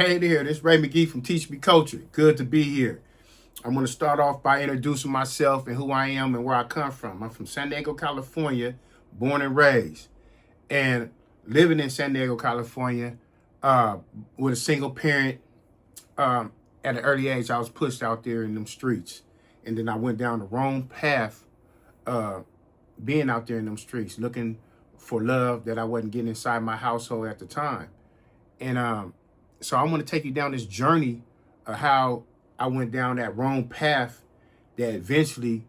Hey there, this is Magee from Teach Me Culture. Good to be here. I'm going to start off by introducing myself and who I am and where I come from. I'm from San Diego, California, born and raised. And living in San Diego, California, with a single parent, at an early age, I was pushed out there in them streets. And then I went down the wrong path, being out there in them streets, looking for love that I wasn't getting inside my household at the time. And so I want to take you down this journey of how I went down that wrong path that eventually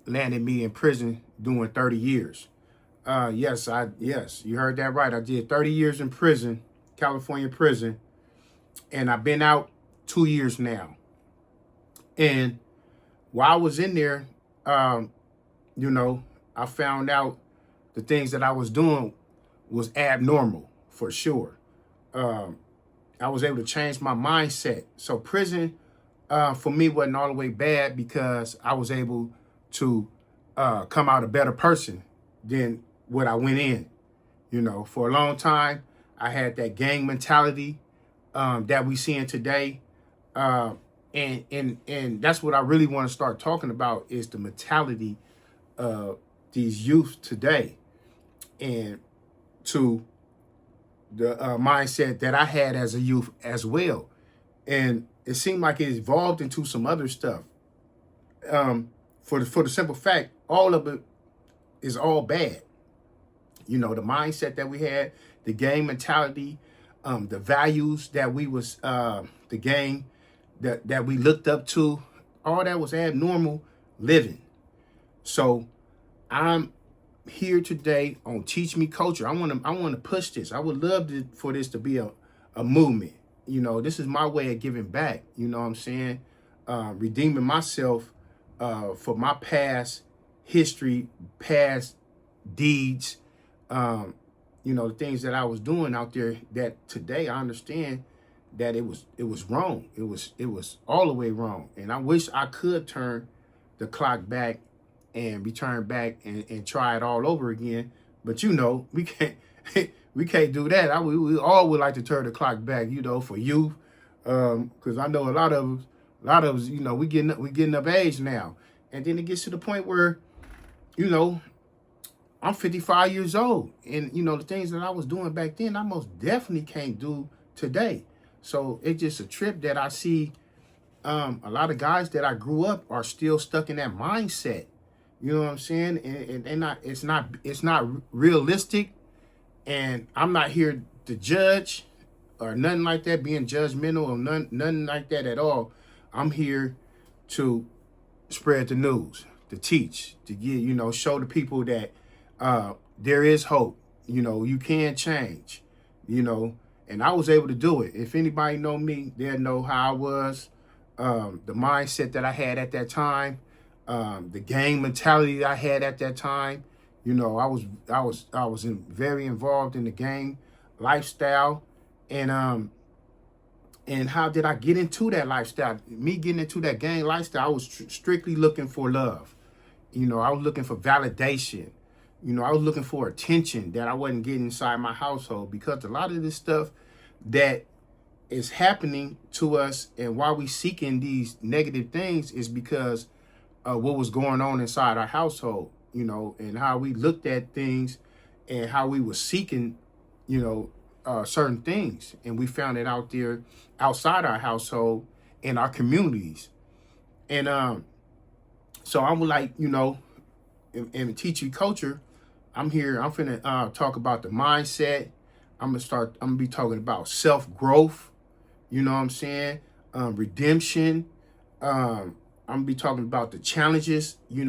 landed me in prison doing 30 years. Yes, you heard that right. I did 30 years in prison, California prison, and I've been out 2 years now. And while I was in there, I found out the things that I was doing was abnormal for sure. I was able to change my mindset. So prison for me wasn't all the way bad because I was able to come out a better person than what I went in. For a long time, I had that gang mentality that we seeing today. And that's what I really want to start talking about is the mentality of these youth today and to the mindset that I had as a youth as well. And it seemed like it evolved into some other stuff. For the simple fact, all of it is all bad. The mindset that we had, the gang mentality, the values that we was, the gang that we looked up to, all that was abnormal living. So I'm here today on Teach Me Culture. I want to push this. I would love for this to be a movement. This is my way of giving back. You know what I'm saying? Redeeming myself for my past history, past deeds, the things that I was doing out there that today I understand that it was wrong. It was all the way wrong. And I wish I could turn the clock back and return back and try it all over again. But we can't we can't do that. We all would like to turn the clock back, for youth. Because I know a lot of us, we getting of age now. And then it gets to the point where, I'm 55 years old. And, the things that I was doing back then, I most definitely can't do today. So it's just a trip that I see a lot of guys that I grew up are still stuck in that mindset. You know what I'm saying? And it's not realistic. And I'm not here to judge or nothing like that, being judgmental or nothing like that at all. I'm here to spread the news, to teach, to get, show the people that there is hope. You can change, and I was able to do it. If anybody know me, they'll know how I was, the mindset that I had at that time. The gang mentality that I had at that time, I was very involved in the gang lifestyle, and how did I get into that lifestyle? Me getting into that gang lifestyle, I was strictly looking for love. I was looking for validation. I was looking for attention that I wasn't getting inside my household, because a lot of this stuff that is happening to us and why we seeking these negative things is because what was going on inside our household, and how we looked at things and how we were seeking, certain things. And we found it out there outside our household in our communities. And so I would like, in Teach You Culture, I'm here. I'm finna talk about the mindset. I'm gonna be talking about self-growth. You know what I'm saying? Redemption. I'm gonna be talking about the challenges, we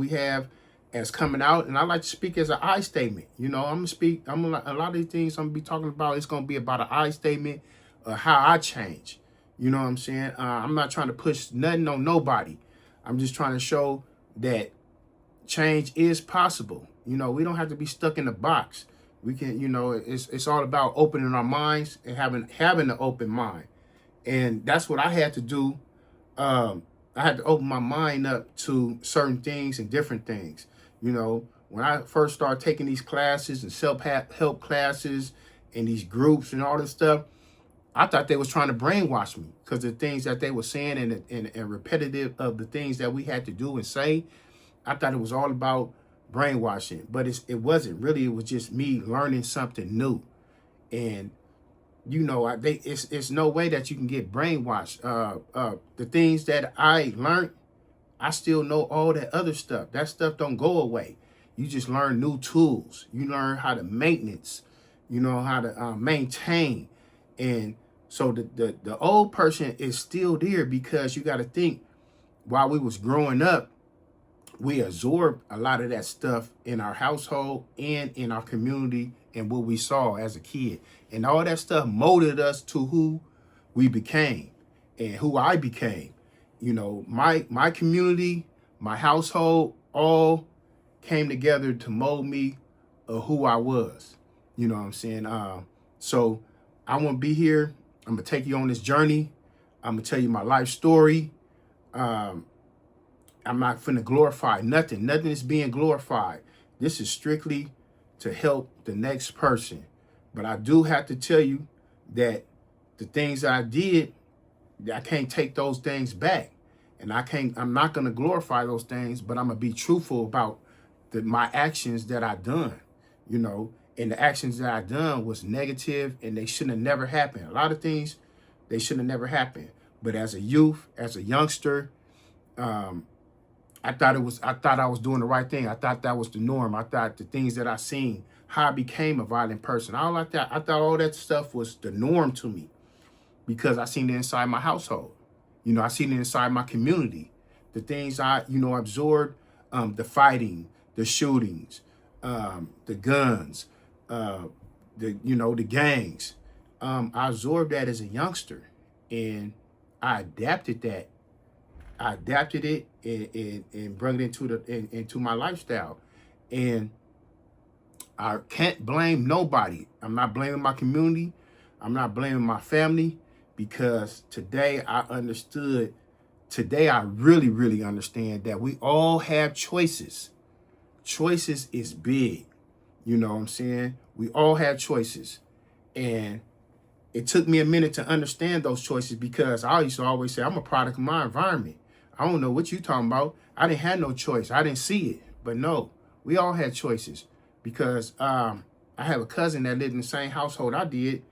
have as coming out. And I like to speak as an I statement. A lot of these things I'm gonna be talking about, it's gonna be about an I statement of how I change. You know what I'm saying? I'm not trying to push nothing on nobody. I'm just trying to show that change is possible. We don't have to be stuck in a box. We can, it's all about opening our minds and having an open mind. And that's what I had to do. I had to open my mind up to certain things and different things. When I first started taking these classes and self-help classes and these groups and all this stuff, I thought they was trying to brainwash me because the things that they were saying and repetitive of the things that we had to do and say. I thought it was all about brainwashing, but it wasn't really. It was just me learning something new. And it's no way that you can get brainwashed. The things that I learned, I still know all that other stuff. That stuff don't go away. You just learn new tools. You learn how to maintenance. You know how to maintain. And so the old person is still there because you got to think, while we was growing up, we absorbed a lot of that stuff in our household and in our community and what we saw as a kid. And all that stuff molded us to who we became and who I became. You know, my community, my household, all came together to mold me of who I was. You know what I'm saying? So I want to be here. I'm going to take you on this journey. I'm going to tell you my life story. I'm not finna glorify nothing. Nothing is being glorified. This is strictly to help the next person. But I do have to tell you that the things that I did, I can't take those things back. And I'm not gonna glorify those things, but I'm gonna be truthful about my actions that I done, you know, and the actions that I done was negative and they shouldn't have never happened. A lot of things, they shouldn't have never happened. But as a youth, as a youngster, I thought I was doing the right thing. I thought that was the norm. I thought the things that I seen, how I became a violent person, all like that. I thought all that stuff was the norm to me because I seen it inside my household. You know, I seen it inside my community. The things I, absorbed, the fighting, the shootings, the guns, the gangs. I absorbed that as a youngster and I adapted that. I adapted it and brought it into my lifestyle. And I can't blame nobody. I'm not blaming my community. I'm not blaming my family because today I understood. Today I really, really understand that we all have choices. Choices is big. You know what I'm saying? We all have choices. And it took me a minute to understand those choices because I used to always say I'm a product of my environment. I don't know what you talking about. I didn't have no choice. I didn't see it. But no, we all had choices because I have a cousin that lived in the same household I did,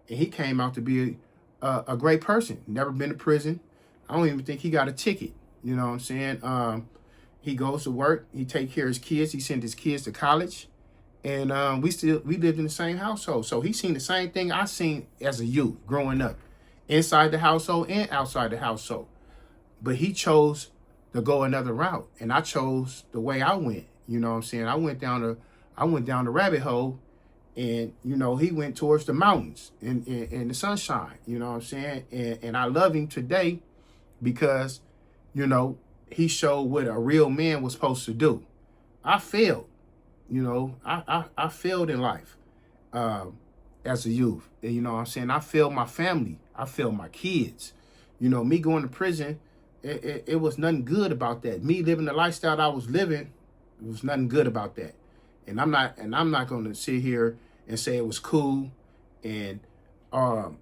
and he came out to be a great person. Never been to prison. I don't even think he got a ticket. You know what I'm saying? He goes to work. He take care of his kids. He sent his kids to college. And we lived in the same household. So he seen the same thing I seen as a youth growing up, inside the household and outside the household. But he chose to go another route, and I chose the way I went. You know what I'm saying? I went down the rabbit hole, and he went towards the mountains and the sunshine. You know what I'm saying? And I love him today because he showed what a real man was supposed to do. I failed. I failed in life as a youth. And, you know what I'm saying? I failed my family. I failed my kids. Me going to prison, it was nothing good about that. Me living the lifestyle I was living, it was nothing good about that. And I'm not going to sit here and say it was cool. And I'm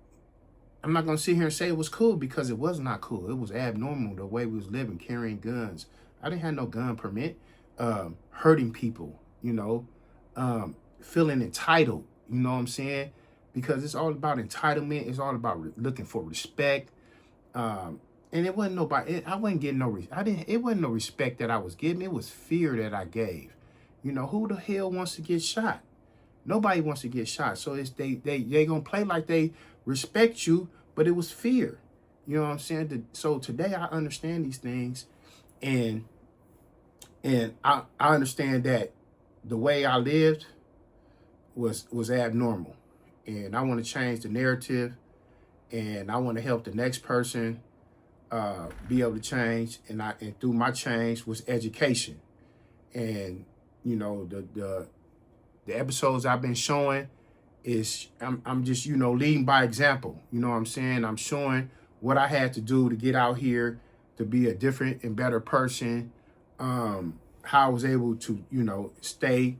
not going to sit here and say it was cool because it was not cool. It was abnormal the way we was living, carrying guns. I didn't have no gun permit. Hurting people, feeling entitled, you know what I'm saying? Because it's all about entitlement. It's all about looking for respect. And it wasn't nobody, I wasn't getting it wasn't no respect that I was getting. It was fear that I gave. Who the hell wants to get shot? Nobody wants to get shot. So it's they gonna play like they respect you, but it was fear. You know what I'm saying? So today I understand these things, and I understand that the way I lived was abnormal. And I want to change the narrative, and I want to help the next person be able to change. And through my change was education. And the episodes I've been showing is I'm just leading by example. You know what I'm saying? I'm showing what I had to do to get out here to be a different and better person. How I was able to stay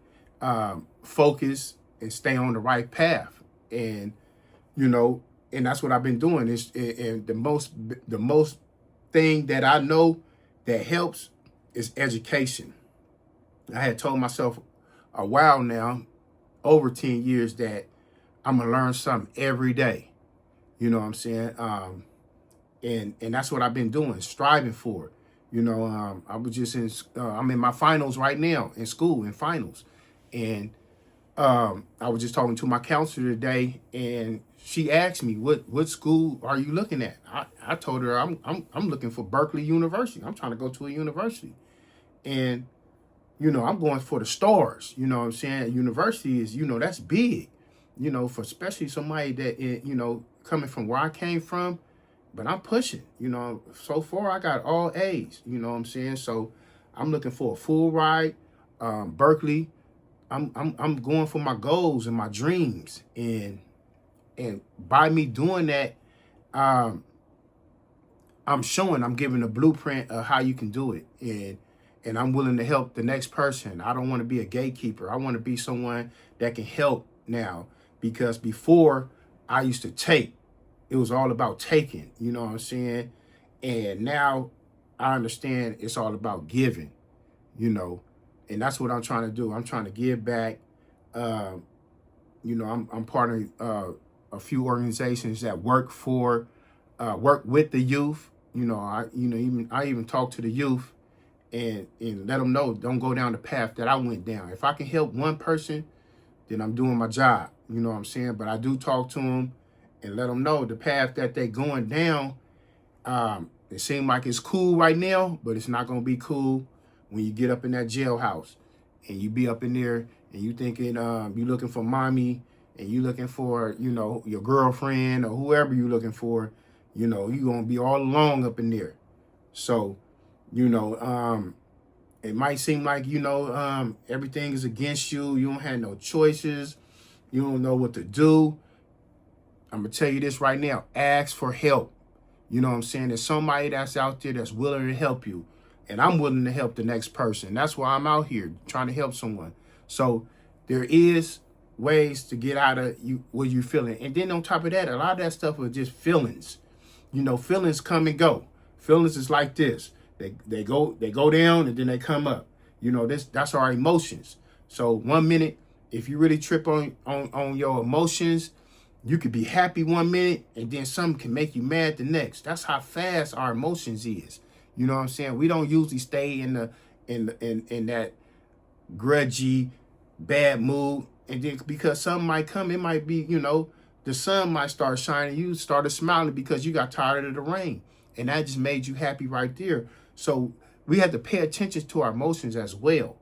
focused and stay on the right path. And, you know, and that's what I've been doing. And the most thing that I know that helps is education. I had told myself a while now, over 10 years, that I'm gonna learn something every day. You know what I'm saying? And that's what I've been doing, striving for it. You know, I was just I'm in my finals right now in school, in finals. And I was just talking to my counselor today, and she asked me, what school are you looking at? I told her I'm looking for Berkeley University. I'm trying to go to a university. And, you know, I'm going for the stars. You know what I'm saying? University is, you know, that's big, you know, for especially somebody that, you know, coming from where I came from. But I'm pushing, you know. So far, I got all A's, you know what I'm saying? So I'm looking for a full ride. Berkeley, I'm going for my goals and my dreams. And by me doing that, I'm giving a blueprint of how you can do it. And I'm willing to help the next person. I don't want to be a gatekeeper. I want to be someone that can help now. Because before, I used to take. It was all about taking, you know what I'm saying? And now I understand it's all about giving, you know, and that's what I'm trying to do. I'm trying to give back. You know, I'm part of a few organizations that work with the youth. You know, I even talk to the youth and let them know, don't go down the path that I went down. If I can help one person, then I'm doing my job. You know what I'm saying? But I do talk to them and let them know the path that they're going down. It seems like it's cool right now, but it's not going to be cool when you get up in that jailhouse and you be up in there and you thinking you looking for mommy and you looking for, you know, your girlfriend or whoever you looking for. You know, you're going to be all alone up in there. So, you know, it might seem like, you know, everything is against you. You don't have no choices. You don't know what to do. I'm going to tell you this right now. Ask for help. You know what I'm saying? There's somebody that's out there that's willing to help you. And I'm willing to help the next person. That's why I'm out here trying to help someone. So there is ways to get out of you what you're feeling. And then on top of that, a lot of that stuff is just feelings. You know, feelings come and go. Feelings is like this. They go down and then they come up. You know, that's our emotions. So 1 minute, if you really trip on your emotions, you could be happy 1 minute and then something can make you mad the next. That's how fast our emotions is. You know what I'm saying? We don't usually stay in that grudgy, bad mood. And then because something might come, it might be, you know, the sun might start shining. You started smiling because you got tired of the rain. And that just made you happy right there. So we have to pay attention to our emotions as well.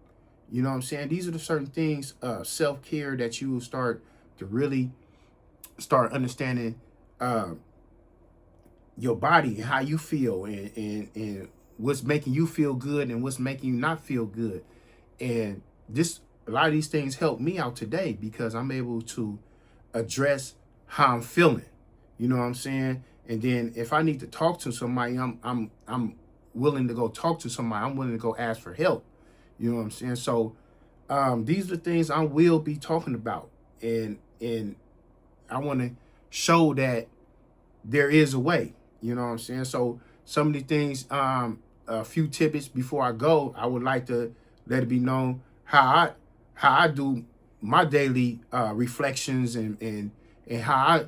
You know what I'm saying? These are the certain things, self-care, that you will start to really start understanding your body and how you feel and what's making you feel good and what's making you not feel good. And a lot of these things help me out today because I'm able to address how I'm feeling. You know what I'm saying? And then if I need to talk to somebody, I'm willing to go talk to somebody. I'm willing to go ask for help. You know what I'm saying? So these are the things I will be talking about. And I want to show that there is a way. You know what I'm saying? So some of the things, a few tidbits before I go, I would like to let it be known how I do my daily reflections and how I,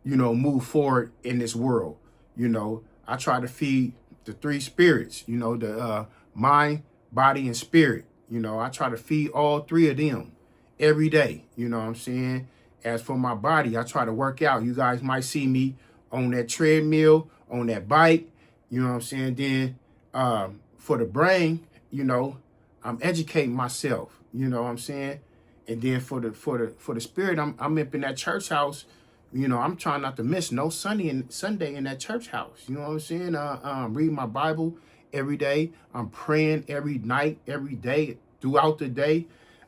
you know, move forward in this world. You know, I try to feed the three spirits, you know, the mind, body, and spirit. You know, I try to feed all three of them every day. You know what I'm saying? As for my body, I try to work out. You guys might see me on that treadmill, on that bike. You know what I'm saying? Then for the brain, you know, I'm educating myself. You know what I'm saying? And then for the spirit, I'm up in that church house. You know, I'm trying not to miss no Sunday in that church house. You know what I'm saying? Reading my Bible every day. I'm praying every night, every day, throughout the day.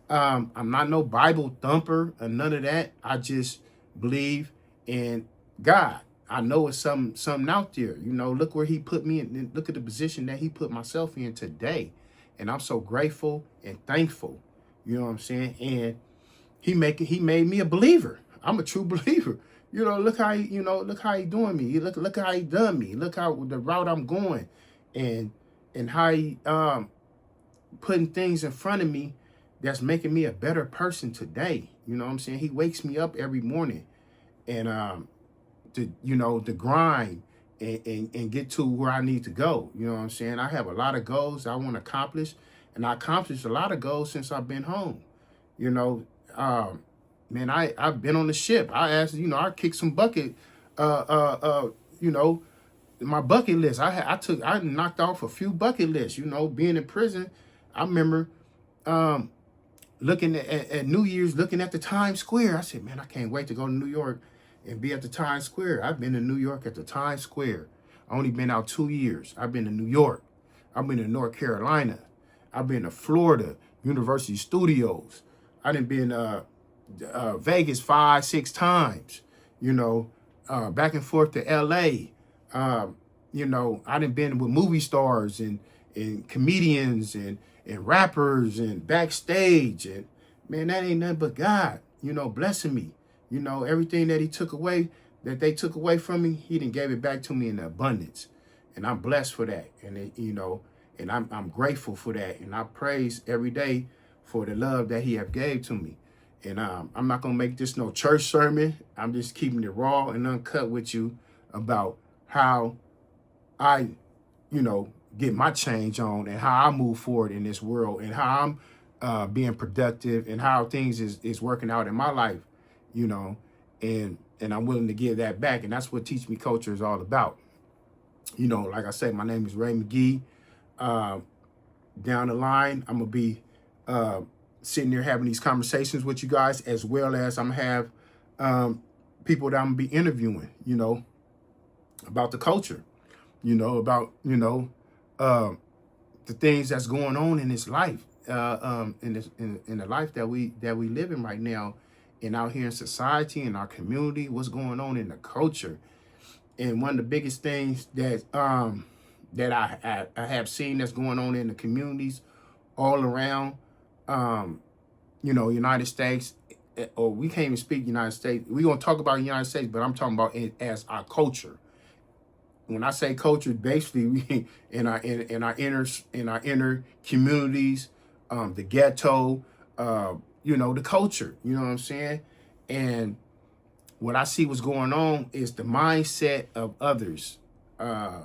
I'm not no Bible thumper or none of that. I just believe in God. I know it's something out there. You know, look where he put me in. Look at the position that he put myself in today. And I'm so grateful and thankful. You know what I'm saying? And he made me a believer. I'm a true believer. You know, look how he, look how he doing me. Look how he done me. Look how the route I'm going, and how he putting things in front of me that's making me a better person today. You know what I'm saying? He wakes me up every morning, and to grind and get to where I need to go. You know what I'm saying? I have a lot of goals I want to accomplish, and I accomplished a lot of goals since I've been home. You know, man, I've been on the ship. I asked, I kicked some bucket, my bucket list. I knocked off a few bucket lists. Being in prison, I remember looking at New Year's, looking at the Times Square. I said, man, I can't wait to go to New York and be at the Times Square. I've been in New York at the Times Square. I only been out 2 years. I've been to New York. I've been to North Carolina. I've been to Florida, University Studios. I done been Vegas 5-6 times, back and forth to LA. I done been with movie stars and comedians and rappers and backstage. And man, that ain't nothing but God, blessing me. Everything that they took away from me, he done gave it back to me in abundance. And I'm blessed for that. And and I'm grateful for that. And I praise every day for the love that he have gave to me. And I'm not going to make this no church sermon. I'm just keeping it raw and uncut with you about how I, get my change on and how I move forward in this world and how I'm being productive and how things is working out in my life, and I'm willing to give that back. And that's what Teach Me Culture is all about. Like I said, my name is Ray Magee. Down the line, I'm going to be sitting there having these conversations with you guys, as well as I'm going to have people that I'm going to be interviewing, about the culture, about, the things that's going on in this life, in the life that we live in right now, and out here in society, in our community, what's going on in the culture. And one of the biggest things that that I have seen that's going on in the communities all around, United States, or we can't even speak United States. We're going to talk about the United States, but I'm talking about it as our culture. When I say culture, basically we in our inner communities, the ghetto, the culture, you know what I'm saying? And what I see what's going on is the mindset of others. How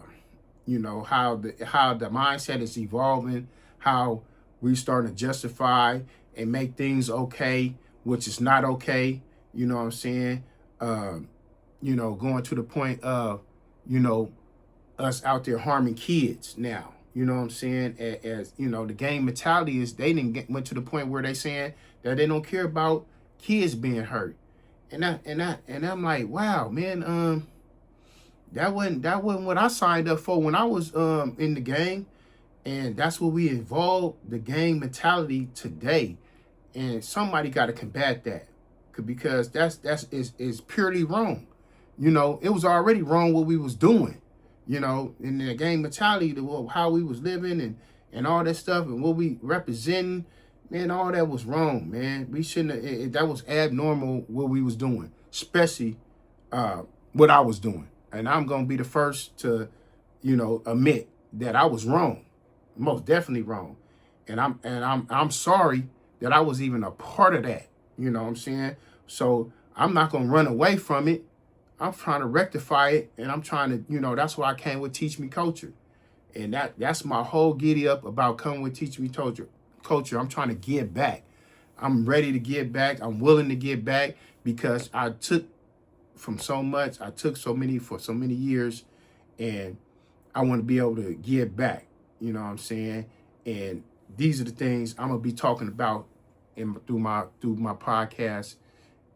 the mindset is evolving, how we starting to justify and make things okay, which is not okay. You know what I'm saying? Going to the point of, us out there harming kids now. You know what I'm saying? As the gang mentality is, they went to the point where they saying that they don't care about kids being hurt. And I'm like, wow, man, that wasn't what I signed up for when I was in the gang. And that's what we evolved the gang mentality today. And somebody got to combat that, because that's purely wrong. It was already wrong what we was doing, in the gang mentality, how we was living and all that stuff and what we representing, man, all that was wrong, man. We shouldn't, that was abnormal what we was doing, especially what I was doing. And I'm going to be the first to, admit that I was wrong, most definitely wrong. And I'm sorry that I was even a part of that. You know what I'm saying? So I'm not going to run away from it. I'm trying to rectify it, and I'm trying to, that's why I came with Teach Me Culture. And that's my whole giddy up about coming with Teach Me Culture. I'm trying to give back. I'm ready to give back. I'm willing to give back, because I took from so much. I took for so many years, and I want to be able to give back. You know what I'm saying? And these are the things I'm gonna be talking about through my podcast.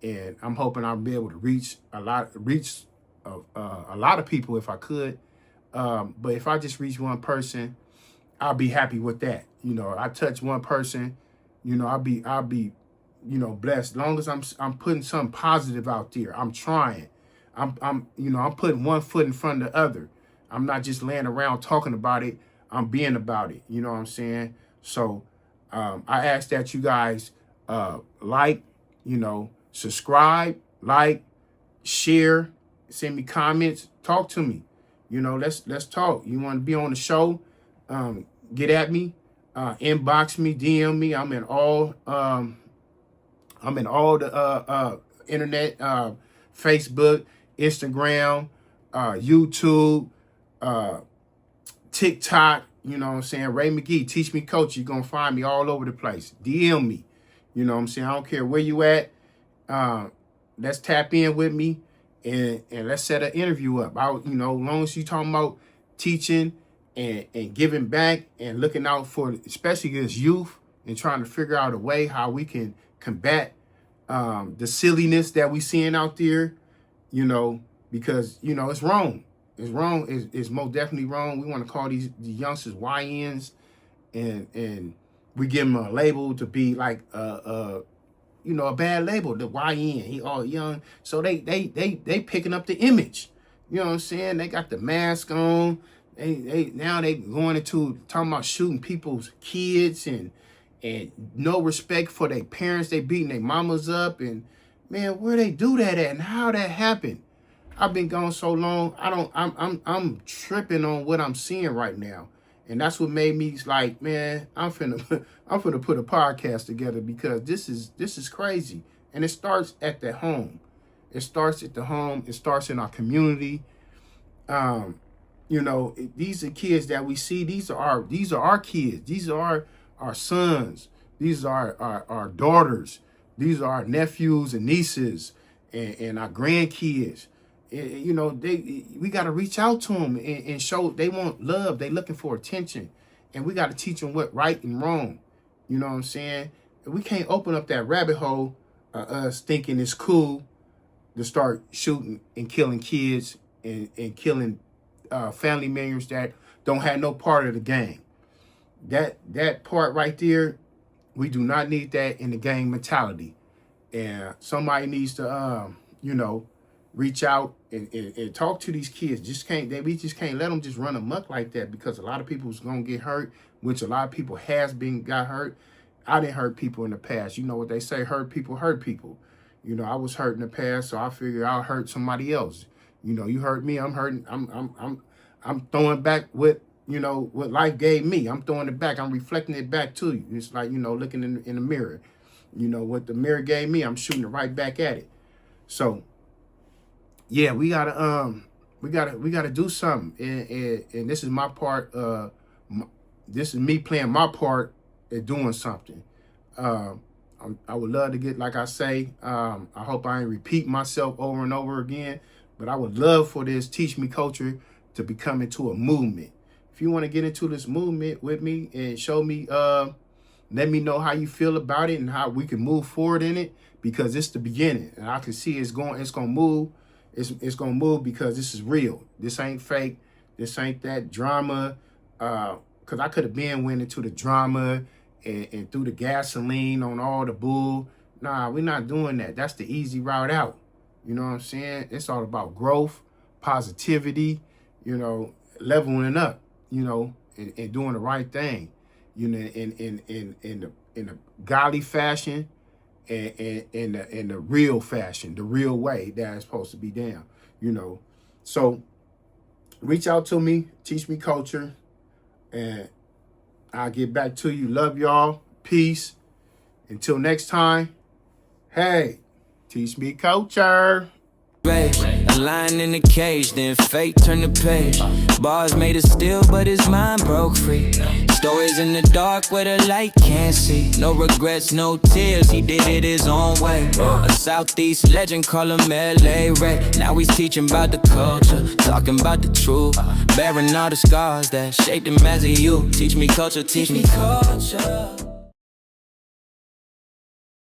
And I'm hoping I'll be able to reach a lot of people if I could. But if I just reach one person, I'll be happy with that. I touch one person, I'll be blessed. As long as I'm putting something positive out there. I'm trying. I'm putting one foot in front of the other. I'm not just laying around talking about it. I'm being about it. You know what I'm saying? So I ask that you guys like, subscribe, like, share, send me comments, talk to me. You know, let's talk. You want to be on the show? Get at me, inbox me, DM me. I'm in all the internet, Facebook, Instagram, YouTube, TikTok. You know what I'm saying? Ray Magee, Teach Me Coach. You're gonna find me all over the place. DM me. You know what I'm saying? I don't care where you at. Let's tap in with me and let's set an interview up. As long as you talking about teaching and giving back and looking out for, especially as youth, and trying to figure out a way how we can combat the silliness that we seeing out there, because, it's wrong. It's wrong. It's most definitely wrong. We want to call these youngsters YNs, and we give them a label to be like a bad label, the YN. He all young. So they picking up the image. You know what I'm saying? They got the mask on. Now they going into talking about shooting people's kids and no respect for their parents. They beating their mamas up, and man, where they do that at and how that happened? I've been gone so long. I'm tripping on what I'm seeing right now. And that's what made me like, man, I'm finna put a podcast together, because this is crazy. And it starts at the home. It starts at the home. It starts in our community. These are kids that we see. These are our kids. These are our sons. These are our daughters. These are our nephews and nieces and our grandkids. We got to reach out to them and show they want love. They looking for attention, and we got to teach them what right and wrong. You know what I'm saying? We can't open up that rabbit hole us thinking it's cool to start shooting and killing kids and killing family members that don't have no part of the gang. That part right there, we do not need that in the gang mentality. And somebody needs to reach out and talk to these kids. We just can't let them just run amok like that, because a lot of people's gonna get hurt, which a lot of people got hurt. I didn't hurt people in the past. You know what they say, hurt people hurt people. I was hurt in the past, so I figured I'll hurt somebody else. You hurt me, I'm hurting. I'm throwing back what life gave me. I'm throwing it back. I'm reflecting it back to you. It's like, looking in the mirror. What the mirror gave me, I'm shooting it right back at it. So yeah, we gotta do something, and this is my part. This is me playing my part at doing something. I would love to get, like I say, I hope I ain't repeat myself over and over again, but I would love for this Teach Me culture to become into a movement. If you want to get into this movement with me and show me, let me know how you feel about it and how we can move forward in it, because it's the beginning, and I can see it's gonna move. It's gonna move, because this is real. This ain't fake. This ain't that drama. Cause I could have went into the drama and threw the gasoline on all the bull. Nah, we're not doing that. That's the easy route out. You know what I'm saying? It's all about growth, positivity, leveling up, and doing the right thing, in a godly fashion. And in the real fashion, the real way that it's supposed to be done, So reach out to me, Teach Me Culture, and I'll get back to you. Love y'all. Peace. Until next time, hey, Teach Me Culture. A lion in the cage, then fate turned the page. Bars made of steel, but his mind broke free. Stories in the dark where the light can't see. No regrets, no tears, he did it his own way. A Southeast legend, call him L.A. Ray. Now he's teaching about the culture, talking about the truth, bearing all the scars that shaped him as a youth. Teach me culture, teach me culture.